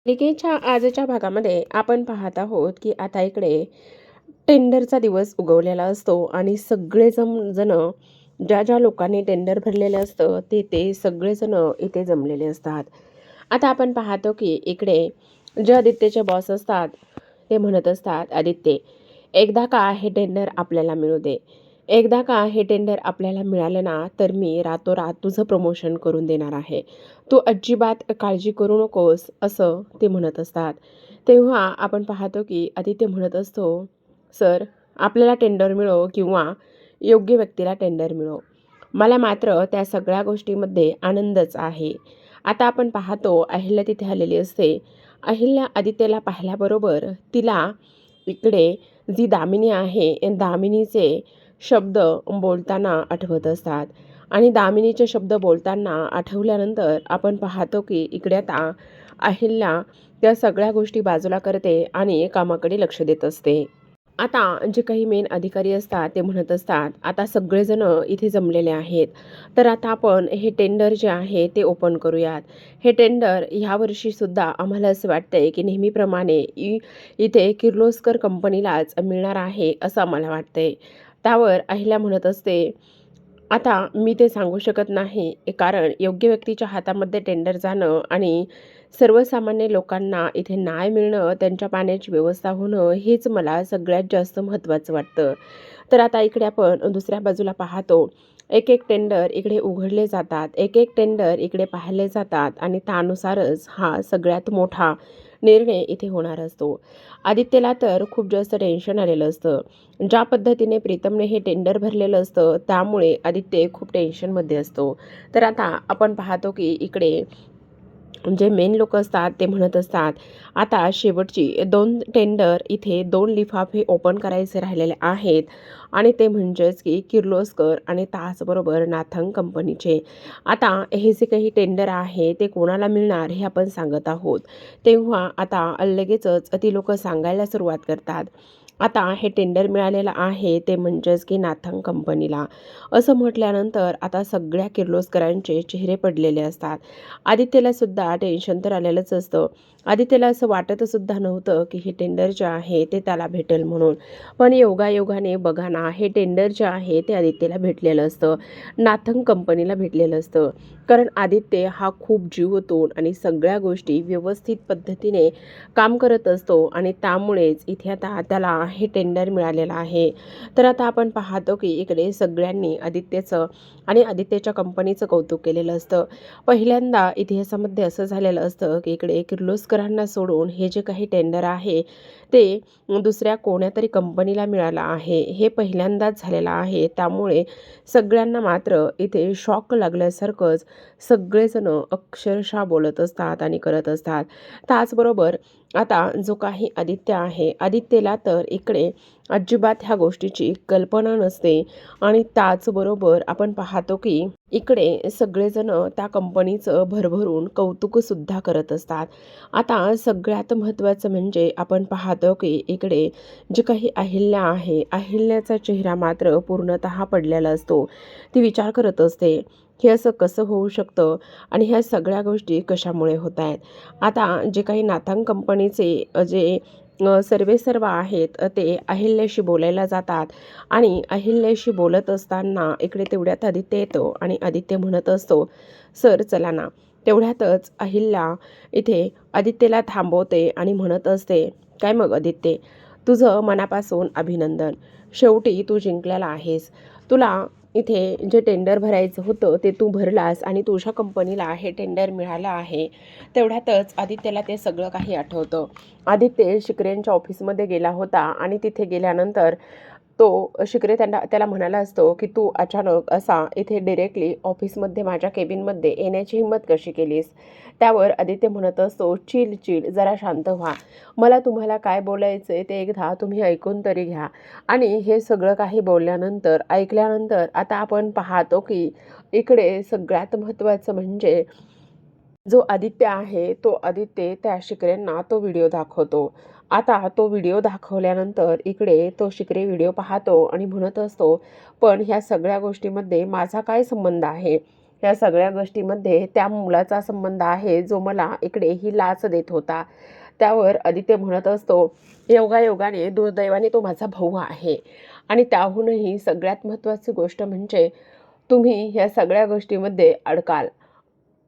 मालिकेच्या आजच्या भागामध्ये आपण पाहत आहोत की आता इकडे टेंडरचा दिवस उगवलेला असतो आणि सगळेजण ज्या ज्या लोकांनी टेंडर भरलेलं असतं ते सगळेजण इथे जमलेले असतात. आता आपण पाहतो की इकडे जे आदित्यचे बॉस असतात ते म्हणत असतात, आदित्य, एकदा का हे टेंडर आपल्याला मिळू दे. एकदा का हे टेंडर आपल्याला मिळालं ना, तर मी रातोरात तुझं प्रमोशन करून देणार आहे. तू अजिबात काळजी करू नकोस, असं ते म्हणत असतात. तेव्हा आपण पाहतो की आदित्य म्हणत असतो, सर, आपल्याला टेंडर मिळो किंवा योग्य व्यक्तीला टेंडर मिळो, मला मात्र त्या सगळ्या गोष्टीमध्ये आनंदच आहे. आता आपण पाहतो अहिल्या तिथे आलेली असते. अहिल्या आदित्यला पाहिल्याबरोबर तिला इकडे जी दामिनी आहे, दामिनीचे शब्द बोलताना आठवत असतात आणि दामिनीचे शब्द बोलताना आठवल्यानंतर आपण पाहतो की इकडे आता अहिल्या त्या सगळ्या गोष्टी बाजूला करते आणि कामाकडे लक्ष देत असते. आता जे काही मेन अधिकारी असतात ते म्हणत असतात, आता सगळेजण इथे जमलेले आहेत, तर आता आपण हे टेंडर जे आहे ते ओपन करूयात. हे टेंडर ह्या वर्षीसुद्धा आम्हाला असं वाटतंय की नेहमीप्रमाणे इथे किर्लोस्कर कंपनीलाच मिळणार आहे असं आम्हाला वाटतंय. त्यावर अहिल्या म्हणत असते, आता मी ते सांगू शकत नाही, कारण योग्य व्यक्तीच्या हातामध्ये टेंडर जाणं आणि सर्वसामान्य लोकांना इथे न्याय मिळणं, त्यांच्या पाण्याची व्यवस्था होणं हेच मला सगळ्यात जास्त महत्त्वाचं वाटतं. तर आता इकडे आपण दुसऱ्या बाजूला पाहतो, एक-एक टेंडर इकडे उघडले जातात, एक-एक टेंडर इकडे पाहिले जातात आणि त्यानुसारच हा सगळ्यात मोठा निर्णय इथे होणार असतो. आदित्यला तर खूप जास्त टेन्शन आलेलं असतं. ज्या पद्धतीने प्रीतमने हे टेंडर भरलेलं असतं त्यामुळे आदित्य खूप टेन्शनमध्ये असतो. तर आता आपण पाहतो की इकडे जे मेन लोक असतात ते म्हणत असतात, आता शेवटची 2 टेंडर इथे 2 लिफाफे ओपन करायचे राहिलेले आहेत आणि ते म्हणजेच की किर्लोस्कर आणि त्याचबरोबर नाथंग कंपनीचे. आता हे जे काही टेंडर आहे ते कोणाला मिळणार हे आपण सांगत आहोत. तेव्हा आता लगेचच ती लोकं सांगायला सुरुवात करतात. आता हे टेंडर मिळालेलं आहे ते म्हणजेच की नाथंग कंपनीला. असं म्हटल्यानंतर आता सगळ्या किर्लोस्करांचे चेहरे पडलेले असतात. आदित्यला सुद्धा टेन्शन तर आलेलंच असतं. आदित्यला असं वाटतसुद्धा नव्हतं की हे टेंडर जे आहे ते त्याला भेटेल म्हणून. पण योगायोगाने बघा ना, हे टेंडर जे आहे ते आदित्यला भेटलेलं असतं. नाथंग कंपनीला भेटलेलं असतं. कारण आदित्य हा खूप जीव ओतून आणि सगळ्या गोष्टी व्यवस्थित पद्धतीने काम करत असतो आणि त्यामुळेच इथे आता त्याला हे टेंडर मिळालेलं आहे. तर आता आपण पाहतो की इकडे सगळ्यांनी आदित्यचं आणि आदित्यच्या कंपनीचं कौतुक केलेलं असतं. पहिल्यांदा इतिहासामध्ये असं झालेलं असतं की इकडे किर्लोस्करांना सोडून हे जे काही टेंडर आहे ते दुसऱ्या कोण्यातरी कंपनीला मिळालं आहे, हे पहिल्यांदाच झालेलं आहे. त्यामुळे सगळ्यांना मात्र इथे शॉक लागल्यासारखंच सगळेजण अक्षरशः बोलत असतात आणि करत असतात. त्याचबरोबर आता जो काही आदित्य आहे, आदित्यला तर इकडे अजिबात ह्या गोष्टीची कल्पना नसते आणि त्याचबरोबर आपण पाहतो की इकडे सगळेजण त्या कंपनीचं भरभरून कौतुकसुद्धा करत असतात. आता सगळ्यात महत्त्वाचं म्हणजे आपण पाहतो की इकडे जी काही अहिल्या आहे, अहिल्याचा चेहरा मात्र पूर्णतः पडलेला असतो. ती विचार करत असते, हे असं कसं होऊ शकतं आणि ह्या सगळ्या गोष्टी कशामुळे होत आहेत. आता जे काही नाथांग कंपनीचे जे सर्वेसर्वा आहेत ते अहिल्याशी बोलायला जातात आणि अहिल्याशी बोलत असताना इकडे तेवढ्यात आदित्य येतो आणि आदित्य म्हणत असतो, सर चला ना. तेवढ्यातच अहिल्या इथे आदित्यला थांबवते आणि म्हणत असते, काय मग आदित्य, तुझं मनापासून अभिनंदन. शेवटी तू जिंकलेला आहेस. तुला इथे जे टेंडर भरायचं होतं ते तू भरलास आणि तुझ्या कंपनीला हे टेंडर मिळालं आहे. तेवढ्यातच आदित्यला ते सगळं काही आठवतं. आदित्य शिकरेंच्या ऑफिसमध्ये गेला होता आणि तिथे गेल्यानंतर तो शिकरे त्याला म्हणाला असतो की तू अचानक असा इथे डिरेक्टली ऑफिसमध्ये माझ्या केबिनमध्ये येण्याची हिंमत कशी केलीस. त्यावर आदित्य म्हणत असतो, चिल चिल, जरा शांत व्हा. मला तुम्हाला काय बोलायचं आहे ते एकदा तुम्ही ऐकून तरी घ्या. आणि हे सगळं काही बोलल्यानंतर ऐकल्यानंतर आता आपण पाहतो की इकडे सगळ्यात महत्त्वाचं म्हणजे जो आदित्य आहे तो आदित्य त्या शिकऱ्यांना तो व्हिडिओ दाखवतो. आता तो व्हिडिओ दाखवल्यानंतर इकडे तो शिकरे व्हिडिओ पाहतो आणि म्हणत असतो, पण ह्या सगळ्या गोष्टीमध्ये माझा काय संबंध आहे. ह्या सगळ्या गोष्टीमध्ये त्या मुलाचा संबंध आहे जो मला इकडे ही लाच देत होता. त्यावर आदित्य म्हणत असतो, योगायोगाने दुर्दैवाने तो माझा भाऊ आहे आणि त्याहूनही सगळ्यात महत्त्वाची गोष्ट म्हणजे तुम्ही ह्या सगळ्या गोष्टीमध्ये अडकाल,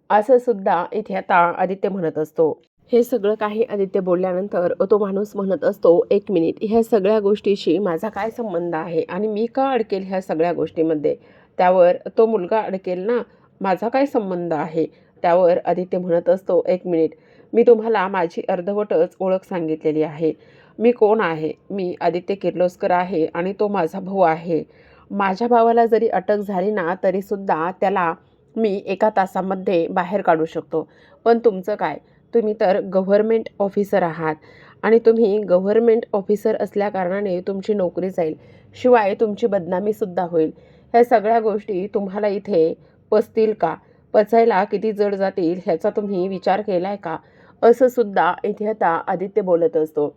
असं सुद्धा इथे आता आदित्य म्हणत असतो. हे सगळं काही आदित्य बोलल्यानंतर तो माणूस म्हणत असतो, एक मिनिट, ह्या सगळ्या गोष्टीशी माझा काय संबंध आहे आणि मी का अडकेल ह्या सगळ्या गोष्टीमध्ये? त्यावर तो मुलगा अडकेल ना, माझा काय संबंध आहे? त्यावर आदित्य म्हणत असतो, एक मिनिट, मी तुम्हाला माझी अर्धवटच ओळख सांगितलेली आहे. मी कोण आहे? मी आदित्य किर्लोस्कर आहे आणि तो माझा भाऊ आहे. माझ्या भावाला जरी अटक झाली ना तरीसुद्धा त्याला मी 1 तासामध्ये बाहेर काढू शकतो. पण तुमचं काय? तुम्ही तर गव्हर्नमेंट ऑफिसर आहात आणि तुम्ही गव्हर्नमेंट ऑफिसर असल्याकारणाने तुमची नोकरी जाईल. शिवाय तुमची बदनामीसुद्धा होईल. ह्या सगळ्या गोष्टी तुम्हाला इथे पचतील का? पचायला किती जड जातील ह्याचा तुम्ही विचार केलाय का? असं सुद्धा इथे आता आदित्य बोलत असतो.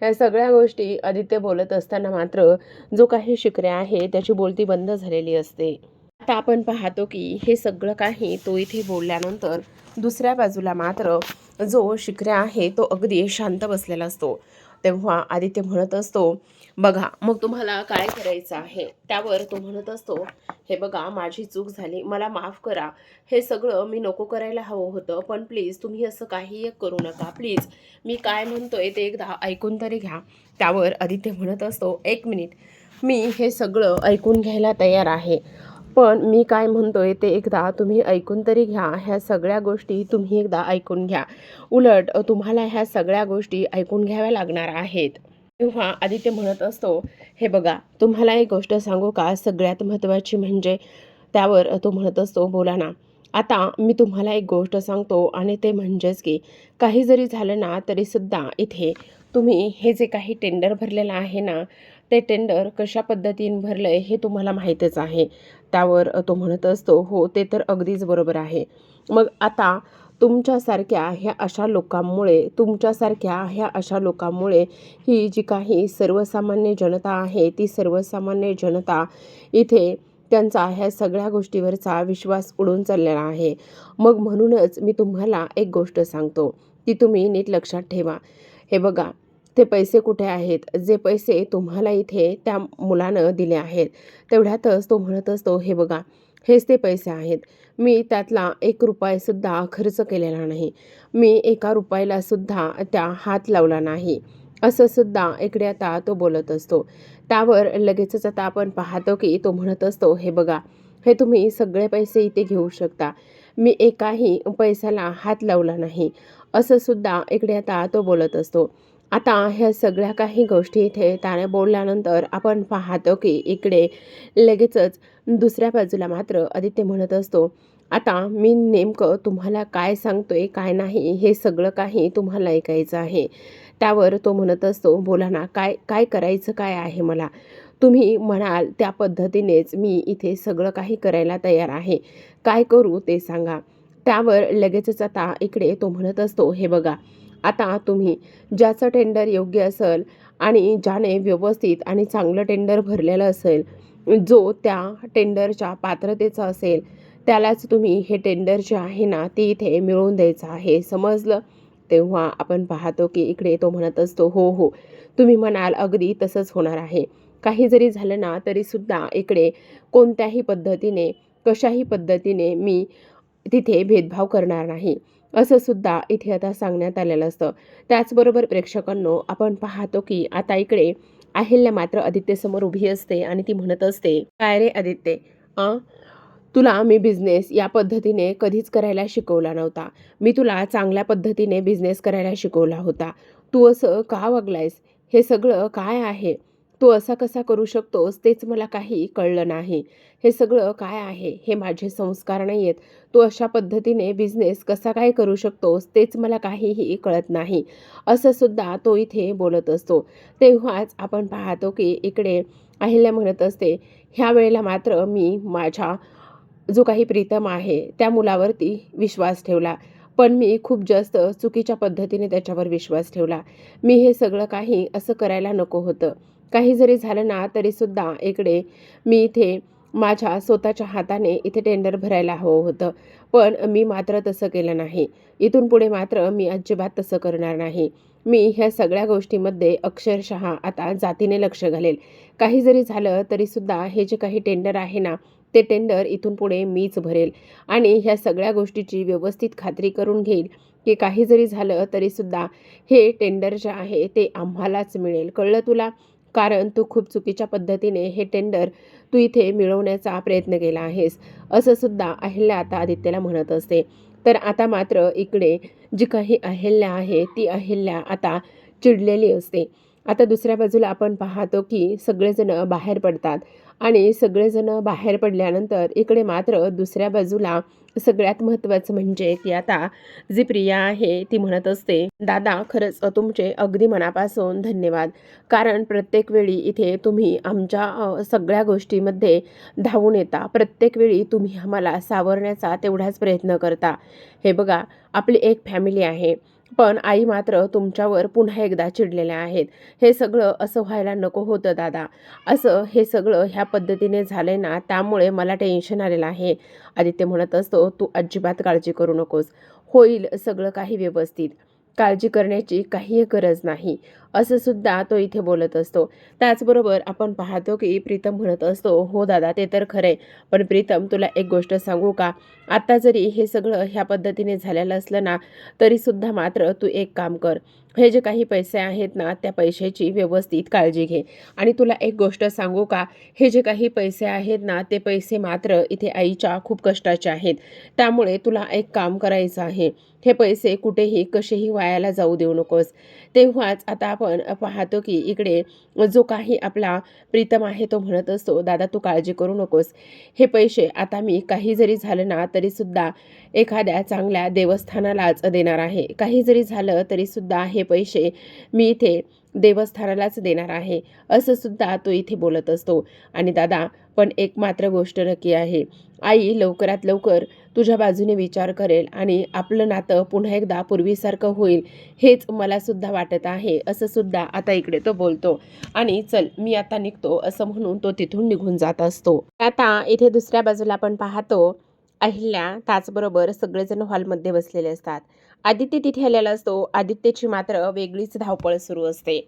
ह्या सगळ्या गोष्टी आदित्य बोलत असताना मात्र जो काही शिकऱ्या आहे त्याची बोलती बंद झालेली असते. आता आपण पाहतो की हे सगळं काही तो इथे बोलल्यानंतर दुसऱ्या बाजूला मात्र जो शिकऱ्या आहे तो अगदी शांत बसलेला असतो. तेव्हा आदित्य म्हणत असतो, बघा मग तुम्हाला काय करायचं आहे? त्यावर तो म्हणत असतो, हे बघा माझी चूक झाली, मला माफ करा. हे सगळं मी नको करायला हवं होतं, पण प्लीज तुम्ही असं काही एक करू नका. प्लीज मी काय म्हणतोय ते एकदा ऐकून तरी घ्या. त्यावर आदित्य म्हणत असतो, एक मिनिट, मी हे सगळं ऐकून घ्यायला तयार आहे. पण मी काय म्हणतोय ते एकदा तुम्ही ऐकून तरी घ्या. ह्या सगळ्या गोष्टी तुम्ही एकदा ऐकून घ्या. उलट तुम्हाला ह्या सगळ्या गोष्टी ऐकून घ्याव्या लागणार आहेत. तेव्हा आदित्य म्हणत असतो, हे बघा तुम्हाला एक गोष्ट सांगू का सगळ्यात महत्त्वाची म्हणजे? त्यावर तो म्हणत असतो, बोला ना. आता मी तुम्हाला एक गोष्ट सांगतो आणि ते म्हणजेच की काही जरी झालं ना तरीसुद्धा इथे तुम्ही हे जे काही टेंडर भरलेलं आहे ना, ते टेंडर कशा पद्धतीने भरलं आहे हे तुम्हाला माहीतच आहे. त्यावर तो म्हणत असतो, हो ते तर अगदीच बरोबर आहे. मग आता तुमच्यासारख्या ह्या अशा लोकांमुळे ही जी काही सर्वसामान्य जनता आहे ती सर्वसामान्य जनता इथे त्यांचा ह्या सगळ्या गोष्टीवरचा विश्वास उडून चाललेला आहे. मग म्हणूनच मी तुम्हाला एक गोष्ट सांगतो, ती तुम्ही नीट लक्षात ठेवा. हे बघा, ते पैसे कुठे आहेत? जे पैसे तुम्हाला इथे त्या मुलानं दिले आहेत. तेवढ्यातच तो म्हणत असतो, हे बघा हेच ते पैसे आहेत. मी त्यातला 1 रुपयासुद्धा खर्च केलेला नाही. मी 1 रुपयालासुद्धा त्या हात लावला नाही. असं सुद्धा इकडे आता तो बोलत असतो. त्यावर लगेचच आता आपण पाहतो की तो म्हणत असतो, हे बघा हे तुम्ही सगळे पैसे इथे घेऊ शकता. मी एकाही पैशाला हात लावला नाही. असं सुद्धा इकडे आता तो बोलत असतो. आता ह्या सगळ्या काही गोष्टी इथे त्याने बोलल्यानंतर आपण पाहतो की इकडे लगेचच दुसऱ्या बाजूला मात्र आदित्य म्हणत असतो, आता मी नेमकं तुम्हाला काय सांगतोय काय नाही हे सगळं काही तुम्हाला ऐकायचं आहे. त्यावर तो म्हणत असतो, बोला ना, काय काय करायचं काय आहे मला? तुम्ही म्हणाल त्या पद्धतीनेच मी इथे सगळं काही करायला तयार आहे. काय करू ते सांगा. त्यावर लगेचच आता इकडे तो म्हणत असतो, हे बघा आता तुम्ही ज्याचं टेंडर योग्य असेल आणि ज्याने व्यवस्थित आणि चांगलं टेंडर भरलेलं असेल, जो त्या टेंडरच्या पात्रतेचा असेल, त्यालाच तुम्ही हे टेंडर जे आहे ना ते इथे मिळवून द्यायचं आहे, समजलं? तेव्हा आपण पाहतो की इकडे तो म्हणत असतो, हो हो, तुम्ही म्हणाल अगदी तसंच होणार आहे. काही जरी झालं ना तरीसुद्धा इकडे कोणत्याही पद्धतीने कशाही पद्धतीने मी तिथे भेदभाव करणार नाही. असं सुद्धा इथे आता सांगण्यात आलेलं असतं. त्याचबरोबर प्रेक्षकांनो आपण पाहतो की आता इकडे अहिल्या मात्र आदित्यसमोर उभी असते आणि ती म्हणत असते, काय रे आदित्य, तुला मी बिझनेस या पद्धतीने कधीच करायला शिकवला नव्हता. मी तुला चांगल्या पद्धतीने बिझनेस करायला शिकवला होता. तू असं का वागलायस? हे सगळं काय आहे? तू असा कसा करू शकतोस तेच मला काही कळलं नाही. हे सगळं काय आहे? हे माझे संस्कार नाही आहेत. तू अशा पद्धतीने बिझनेस कसा काय करू शकतोस तेच मला काहीही कळत नाही. असं सुद्धा तो इथे बोलत असतो. तेव्हाच आपण पाहतो की इकडे अहिल्या म्हणत असते, ह्या वेळेला मात्र मी माझ्या जो काही प्रीतम आहे त्या मुलावरती विश्वास ठेवला. पण मी खूप जास्त चुकीच्या पद्धतीने त्याच्यावर विश्वास ठेवला. मी हे सगळं काही असं करायला नको होतं. काही जरी झालं ना तरीसुद्धा इकडे मी इथे माझ्या स्वतःच्या हाताने इथे टेंडर भरायला हवं होतं. पण मी मात्र तसं केलं नाही. इथून पुढे मात्र मी अजिबात तसं करणार नाही. मी ह्या सगळ्या गोष्टींमध्ये अक्षरशः आता जातीने लक्ष घालेल. काही जरी झालं तरीसुद्धा हे जे काही टेंडर आहे ना, ते टेंडर इथून पुढे मीच भरेल आणि ह्या सगळ्या गोष्टीची व्यवस्थित खात्री करून घेईल, की काही जरी झालं तरीसुद्धा हे टेंडर जे आहे ते आम्हालाच मिळेल. कळलं तुला? कारण तू खूप चुकीच्या पद्धतीने हे टेंडर तू इथे मिळवण्याचा प्रयत्न केला आहेस, असं सुद्धा अहिल्या आता आदित्यला म्हणत असते. तर आता मात्र इकडे जी काही अहिल्या आहे ती अहिल्या आता चिडलेली असते. आता दुसऱ्या बाजूला आपण पाहतो की सगळेजण बाहेर पडतात आणि सगळेजण बाहेर पडल्यानंतर इकडे मात्र दुसऱ्या बाजूला सगळ्यात महत्त्वाचं म्हणजे की आता जी प्रिया आहे ती म्हणत असते, दादा खरंच तुमचे अगदी मनापासून धन्यवाद. कारण प्रत्येक वेळी इथे तुम्ही आमच्या सगळ्या गोष्टीमध्ये धावून येता. प्रत्येक वेळी तुम्ही आम्हाला सावरण्याचा तेवढाच प्रयत्न करता. हे बघा, आपली एक फॅमिली आहे. पण आई मात्र तुमच्यावर पुन्हा एकदा चिडलेल्या आहेत. हे सगळं असं व्हायला नको होतं दादा. असं हे सगळं ह्या पद्धतीने झालंय ना, त्यामुळे मला टेन्शन आलेलं आहे. आदित्य म्हणत असतो, तू अजिबात काळजी करू नकोस. होईल सगळं काही व्यवस्थित. काळजी करण्याची काही गरज नाही. असं सुद्धा तो इथे बोलत असतो. त्याचबरोबर आपण पाहतो की प्रीतम म्हणत असतो, हो दादा ते तर खरंय. पण प्रीतम तुला एक गोष्ट सांगू का? आता जरी हे सगळं ह्या पद्धतीने झालेलं असलं ना, तरीसुद्धा मात्र तू एक काम कर. हे जे काही पैसे आहेत ना, त्या पैशाची व्यवस्थित काळजी घे. आणि तुला एक गोष्ट सांगू का? हे जे काही पैसे आहेत ना, ते पैसे मात्र इथे आईच्या खूप कष्टाचे आहेत. त्यामुळे तुला एक काम करायचं आहे. हे पैसे कुठेही कसेही वायाला जाऊ देऊ नकोस. तेव्हाच आता आपण पाहतो की इकडे जो काही आपला प्रीतम आहे तो म्हणत असतो, दादा तू काळजी करू नकोस. हे पैसे आता मी काही जरी झालं ना तरीसुद्धा एखाद्या चांगल्या देवस्थानालाच देणार आहे. काही जरी झालं तरीसुद्धा हे पैसे मी इथे देवस्थानालाच देणार आहे. असं सुद्धा तो इथे बोलत असतो. आणि दादा पण एक मात्र गोष्ट नक्की आहे. आई लवकरात लवकर तुझ्या बाजूने विचार करेल आणि आपलं नातं पुन्हा एकदा पूर्वीसारखं होईल, हेच मला सुद्धा वाटत आहे. असं सुद्धा आता इकडे तो बोलतो. आणि चल मी आता निघतो असं म्हणून तो तिथून निघून जात असतो. आता इथे दुसऱ्या बाजूला आपण पाहतो अहिल्या त्याचबरोबर सगळेजण हॉलमध्ये बसलेले असतात. आदित्य तिथे आलेला असतो. आदित्यची मात्र वेगळीच धावपळ सुरू असते.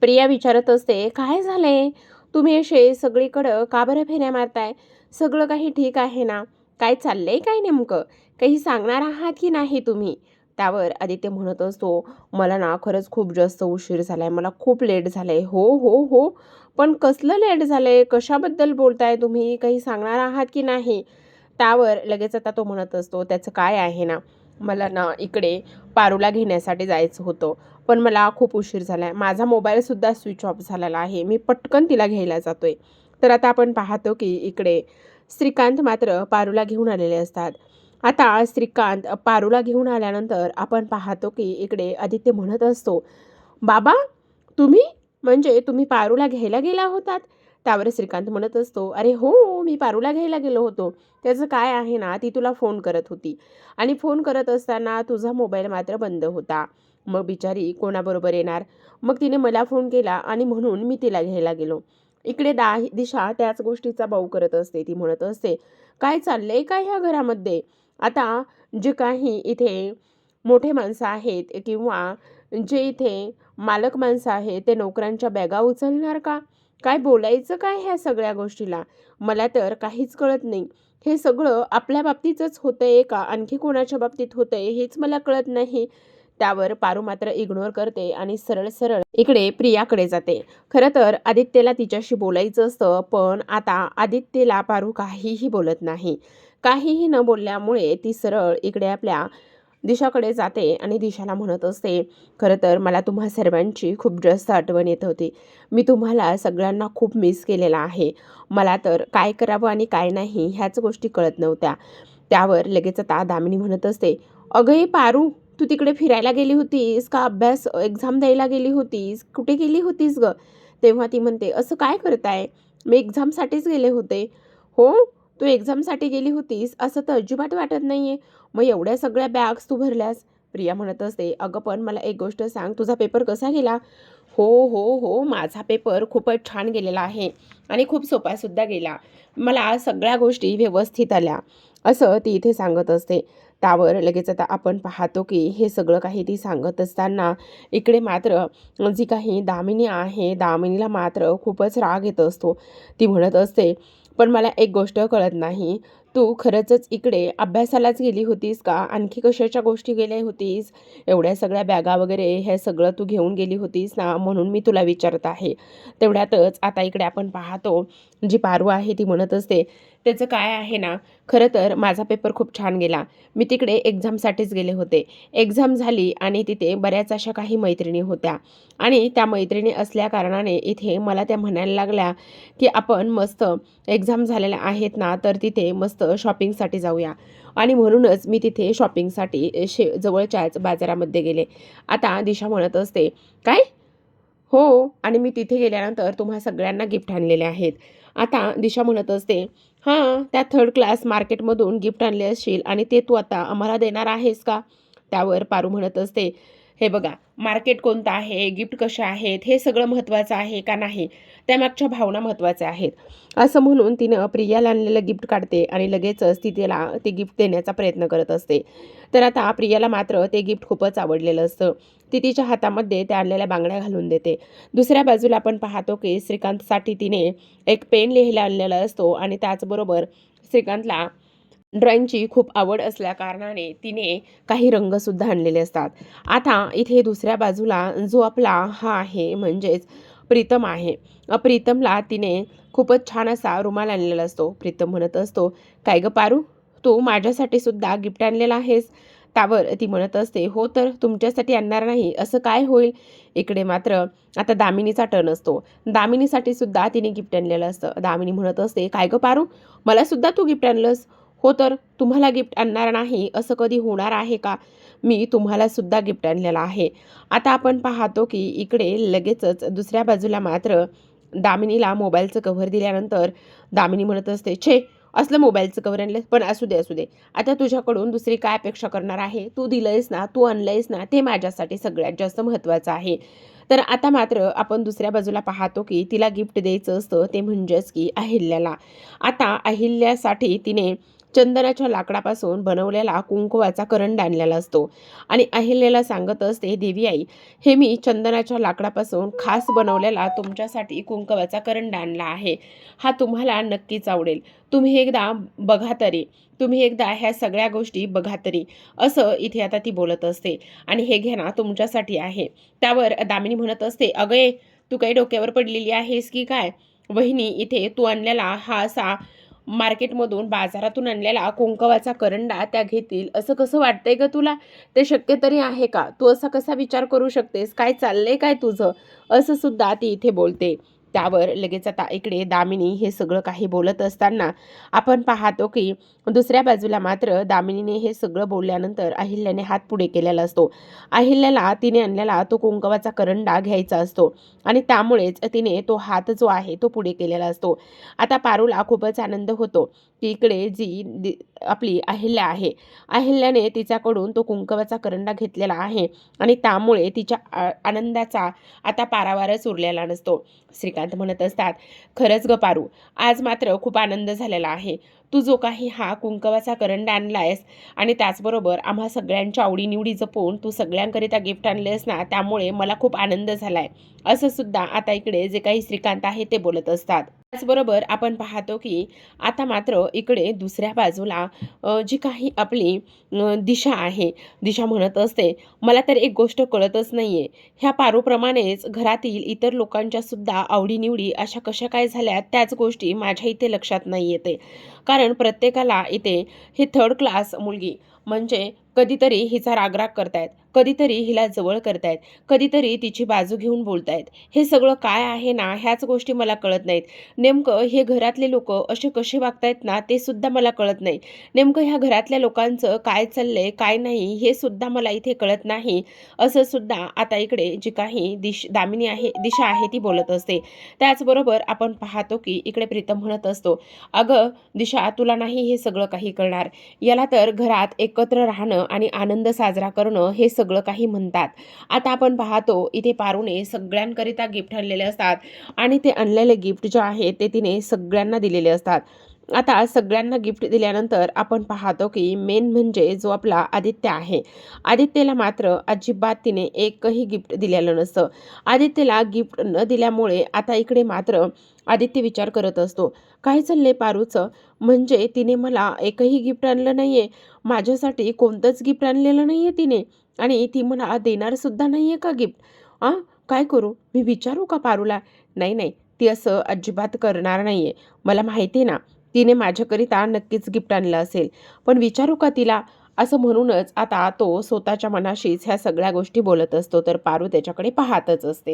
प्रिया विचारत असते, काय झालंय? तुम्ही असे सगळीकडं का बरं फेऱ्या मारताय? सगळं काही ठीक आहे ना? काय चाललंय काय नेमकं? काही सांगणार आहात की नाही तुम्ही? त्यावर आदित्य म्हणत असतो, मला ना खरंच खूप जास्त उशीर झालाय. मला खूप लेट झालंय. हो, हो, हो. पण कसलं लेट झालंय? कशाबद्दल बोलताय तुम्ही? काही सांगणार आहात की नाही? त्यावर लगेच आता तो म्हणत असतो, त्याचं काय आहे ना, मला ना इकडे पारूला घेण्यासाठी जायचं होतं. पण मला खूप उशीर झालाय. माझा मोबाईलसुद्धा स्विच ऑफ झालेला आहे. मी पटकन तिला घ्यायला जातोय. तर आता आपण पाहतो की इकडे श्रीकांत मात्र पारूला घेऊन आलेले असतात. आता श्रीकांत पारूला घेऊन आल्यानंतर आपण पाहतो की इकडे आदित्य म्हणत असतो, बाबा तुम्ही? म्हणजे तुम्ही पारूला घ्यायला गेला होतात? त्यावर श्रीकांत म्हणत असतो, अरे हो मी पारूला घ्यायला गेलो होतो. त्याचं काय आहे ना, ती तुला फोन करत होती आणि फोन करत असताना तुझा मोबाईल मात्र बंद होता. मग बिचारी कोणाबरोबर येणार? मग तिने मला फोन केला आणि म्हणून मी तिला घ्यायला गेलो. इकडे दिशा त्याच गोष्टीचा बाऊ करत असते. ती म्हणत असते, काय चाललंय काय ह्या घरामध्ये? आता जे काही इथे मोठे माणसं आहेत किंवा जे इथे मालक माणसं आहेत ते नोकरांच्या बॅगा उचलणार का? काय बोलायचं काय ह्या सगळ्या गोष्टीला? मला तर काहीच कळत नाही. हे सगळं आपल्या बाबतीतच होतंय का आणखी कोणाच्या बाबतीत होतंय हेच मला कळत नाही. त्यावर पारू मात्र इग्नोर करते आणि सरळ सरळ इकडे प्रियाकडे जाते. खरं तर आदित्यला तिच्याशी बोलायचं असतं, पण आता आदित्यला पारू काहीही बोलत नाही. काहीही न बोलल्यामुळे ती सरळ इकडे आपल्या दिशाकडे जाते आणि दिशाला म्हणत असते, खरं तर मला तुम्हा सर्वांची खूप जास्त आठवण येत होती. मी तुम्हाला सगळ्यांना खूप मिस केलेला आहे. मला तर काय करावं आणि काय नाही ह्याच गोष्टी कळत नव्हत्या. त्यावर लगेच आता दामिनी म्हणत असते, अगं ये पारू, तू तिकडे फिरायला गेली होतीस का अभ्यास एक्झाम द्यायला गेली होतीस? कुठे गेली होतीस गं? तेव्हा ती म्हणते, असं काय करताय? मी एक्झामसाठीच गेले होते. हो, तू एक्झामसाठी गेली होतीस असं तर अजिबात वाटत नाहीये. मग एवढ्या सगळ्या बॅग्स तू भरल्यास? प्रिया म्हणत असते, अगं पण मला एक गोष्ट सांग, तुझा पेपर कसा गेला? हो, हो, हो. माझा पेपर खूपच छान गेलेला आहे आणि खूप सोपासुद्धा गेला. मला सगळ्या गोष्टी व्यवस्थित आल्या, असं ती इथे सांगत असते. त्यावर लगेच आता आपण पाहतो, की हे सगळं काही ती सांगत असताना इकडे मात्र जी काही दामिनी आहे, दामिनीला मात्र खूपच राग येत असतो. ती म्हणत असते, "पण मला एक गोष्ट कळत नाही, तू खरंचच इकडे अभ्यासालाच गेली होतीस का? आणखी कशाच्या गोष्टी गेली होतीस? एवढ्या सगळ्या बॅगा वगैरे हे सगळं तू घेऊन गेली होतीस ना, म्हणून मी तुला विचारत आहे." तेवढ्यातच आता इकडे आपण पाहतो, जी पारू आहे ती म्हणत असते, "त्याचं काय आहे ना, खरं तर माझा पेपर खूप छान गेला. मी तिकडे एक्झामसाठीच गेले होते. एक्झाम झाली आणि तिथे बऱ्याच अशा काही मैत्रिणी होत्या आणि त्या मैत्रिणी असल्या कारणाने इथे मला त्या म्हणायला लागल्या, की आपण मस्त एक्झाम झालेल्या आहेत ना, तर तिथे मस्त शॉपिंगसाठी जाऊया." आणि म्हणूनच मी तिथे शॉपिंगसाठी जवळच्याच बाजारामध्ये गेले. आता दिशा म्हणत असते, "काय? हो, आणि मी तिथे गेल्यानंतर तुम्हा सगळ्यांना गिफ्ट आणलेले आहेत." आता दिशा म्हणत असते, "हां, त्या थर्ड क्लास मार्केटमधून गिफ्ट आणले असशील आणि ते तू आता आम्हाला देणार आहेस का?" त्यावर पारू म्हणत असते, "हे बघा, मार्केट कोणतं आहे, गिफ्ट कसे आहेत, हे सगळं महत्त्वाचं आहे का नाही, त्यामागच्या भावना महत्त्वाच्या आहेत." असं म्हणून तिनं प्रियाला आणलेलं गिफ्ट काढते आणि लगेचच ती तिला ते गिफ्ट देण्याचा प्रयत्न करत असते. तर आता प्रियाला मात्र ते गिफ्ट खूपच आवडलेलं असतं. ती तिच्या हातामध्ये त्या आणलेल्या बांगड्या घालून देते. दुसऱ्या बाजूला आपण पाहतो, की श्रीकांतसाठी तिने एक पेन लिहायला आणलेला असतो आणि त्याचबरोबर श्रीकांतला ड्रॉइंगची खूप आवड असल्या कारणाने तिने काही रंगसुद्धा आणलेले असतात. आता इथे दुसऱ्या बाजूला जो आपला हा आहे म्हणजेच प्रीतम आहे. प्रीतमला तिने खूपच छान असा रुमाल आणलेला असतो. प्रीतम म्हणत असतो, "काय गं पारू, तू माझ्यासाठी सुद्धा गिफ्ट आणलेलं आहेस?" त्यावर ती म्हणत असते, "हो तर, तुमच्यासाठी आणणार नाही असं काय होईल?" इकडे मात्र आता दामिनीचा टर्न असतो. दामिनीसाठी सुद्धा तिने गिफ्ट आणलेलं असतं. दामिनी म्हणत असते, "काय गं पारू, मला सुद्धा तू गिफ्ट आणलंस?" "हो तर, तुम्हाला गिफ्ट आणणार नाही असं कधी होणार आहे का? मी तुम्हाला सुद्धा गिफ्ट आणलेलं आहे." आता आपण पाहतो, की इकडे लगेचच दुसऱ्या बाजूला मात्र दामिनीला मोबाईलचं कव्हर दिल्यानंतर दामिनी म्हणत असते, "छे! असलं मोबाईलचं कव्हर आणलं, पण असू दे, असू दे. आता तुझ्याकडून दुसरी काय अपेक्षा करणार आहे? तू दिलंयस ना, तू आणलंयस ना, ते माझ्यासाठी सगळ्यात जास्त महत्त्वाचं आहे." तर आता मात्र आपण दुसऱ्या बाजूला पाहतो, की तिला गिफ्ट द्यायचं असतं, ते म्हणजेच की अहिल्याला. आता अहिल्यासाठी तिने चंदनाच्या लाकडापासून बनवलेला कुंकवाचा करंडा आणलेला असतो आणि अहिल्याला सांगत असते, "देवी आई, हे मी चंदनाच्या लाकडापासून खास बनवलेला तुमच्यासाठी कुंकवाचा करंडा आणला आहे. हा तुम्हाला नक्कीच आवडेल. तुम्ही एकदा बघा तरी. तुम्ही एकदा ह्या सगळ्या गोष्टी बघा तरी." असं इथे आता ती बोलत असते आणि "हे घ्या ना, तुमच्यासाठी आहे." त्यावर दामिनी म्हणत असते, "अगं ए, तू काही डोक्यावर पडलेली आहेस की काय? वहिनी, इथे तू आणलेला हा असा मार्केटमधून, बाजारातून आणलेला कुंकवाचा करंडा त्या घेतील असं कसं वाटतंय गं तुला? ते शक्य तरी आहे का? तू असा कसा विचार करू शकतेस? काय चाललंय काय तुझं?" असं सुद्धा ती इथे बोलते. त्यावर लगेच आता इकडे दामिनी हे सगळं काही बोलत असताना आपण पाहतो, की दुसऱ्या बाजूला मात्र दामिनीने हे सगळं बोलल्यानंतर अहिल्याने हात पुढे केलेला असतो. अहिल्याला तिने आणलेला तो कुंकवाचा करंडा घ्यायचा असतो आणि त्यामुळेच तिने तो हात जो आहे तो पुढे केलेला असतो. आता पारूला खूपच आनंद होतो, की इकडे आपली अहिल्या आहे. अहिल्याने तिच्याकडून तो कुंकवाचा करंडा घेतलेला आहे आणि त्यामुळे तिच्या आनंदाचा आता पारावारच उरलेला नसतो. श्रीकांत म्हणत असतात, "खरंच गं पारू, आज मात्र खूप आनंद झालेला आहे. तू जो काही हा कुंकवाचा करंडा आणलायस आणि त्याचबरोबर आम्हा सगळ्यांच्या आवडीनिवडी जपून तू सगळ्यांकरिता गिफ्ट आणलेस ना, त्यामुळे मला खूप आनंद झालाय." असं सुद्धा आता इकडे जे काही श्रीकांत आहे ते बोलत असतात. त्याचबरोबर आपण पाहतो, की आता मात्र इकडे दुसऱ्या बाजूला जी काही आपली दिशा आहे, दिशा म्हणत असते, "मला तर एक गोष्ट कळतच नाहीये, ह्या पारूप्रमाणेच घरातील इतर लोकांच्या सुद्धा आवडीनिवडी अशा कशा काय झाल्यात, त्याच गोष्टी माझ्या इथे लक्षात नाही येते. कारण प्रत्येकाला इथे ही थर्ड क्लास मुलगी म्हणजे कधीतरी हिचा रागराग करतायत, कधीतरी हिला जवळ करतायत, कधीतरी तिची बाजू घेऊन बोलतायत. हे सगळं काय आहे ना, ह्याच गोष्टी मला कळत नाहीत. नेमकं हे घरातले लोकं असे कसे वागतायत ना, ते सुद्धा मला कळत नाही. नेमकं ह्या घरातल्या लोकांचं काय चाललंय, काय नाही, हे सुद्धा मला इथे कळत नाही." असं सुद्धा आता इकडे जी काही दामिनी आहे, दिशा आहे ती बोलत असते. त्याचबरोबर आपण पाहतो, की इकडे प्रीतम म्हणत असतो, "अगं दिशा, तुला नाही हे सगळं काही कळणार. याला तर घरात एकत्र राहणं आणि आनंद साजरा करणं हे सगळं सगळं काही म्हणतात. आता आपण पाहतो इथे पारूने सगळ्यांकरिता गिफ्ट आणलेले असतात आणि ते आणलेले गिफ्ट जे आहे ते तिने सगळ्यांना दिलेले असतात. आता सगळ्यांना गिफ्ट दिल्यानंतर आपण पाहतो की मेन म्हणजे जो आपला आदित्य आहे, आदित्यला मात्र अजिबात तिने एकही गिफ्ट दिलेलं नसतं. आदित्यला गिफ्ट न दिल्यामुळे आता इकडे मात्र आदित्य विचार करत असतो, काय चाललंय पारूचं? म्हणजे तिने मला एकही गिफ्ट आणलं नाहीये, माझ्यासाठी कोणतंच गिफ्ट आणलेलं नाहीये तिने आणि ती मला देणार सुद्धा नाहीये का गिफ्ट? आ, काय करू? मी विचारू का पारूला? नाही, नाही, ती असं अजिबात करणार नाहीये. मला माहिती आहे ना, तिने माझ्याकरिता नक्कीच गिफ्ट आणलं असेल. पण विचारू का तिला? असं म्हणूनच आता तो स्वतःच्या मनाशीच ह्या सगळ्या गोष्टी बोलत असतो. तर पारू त्याच्याकडे पाहतच असते.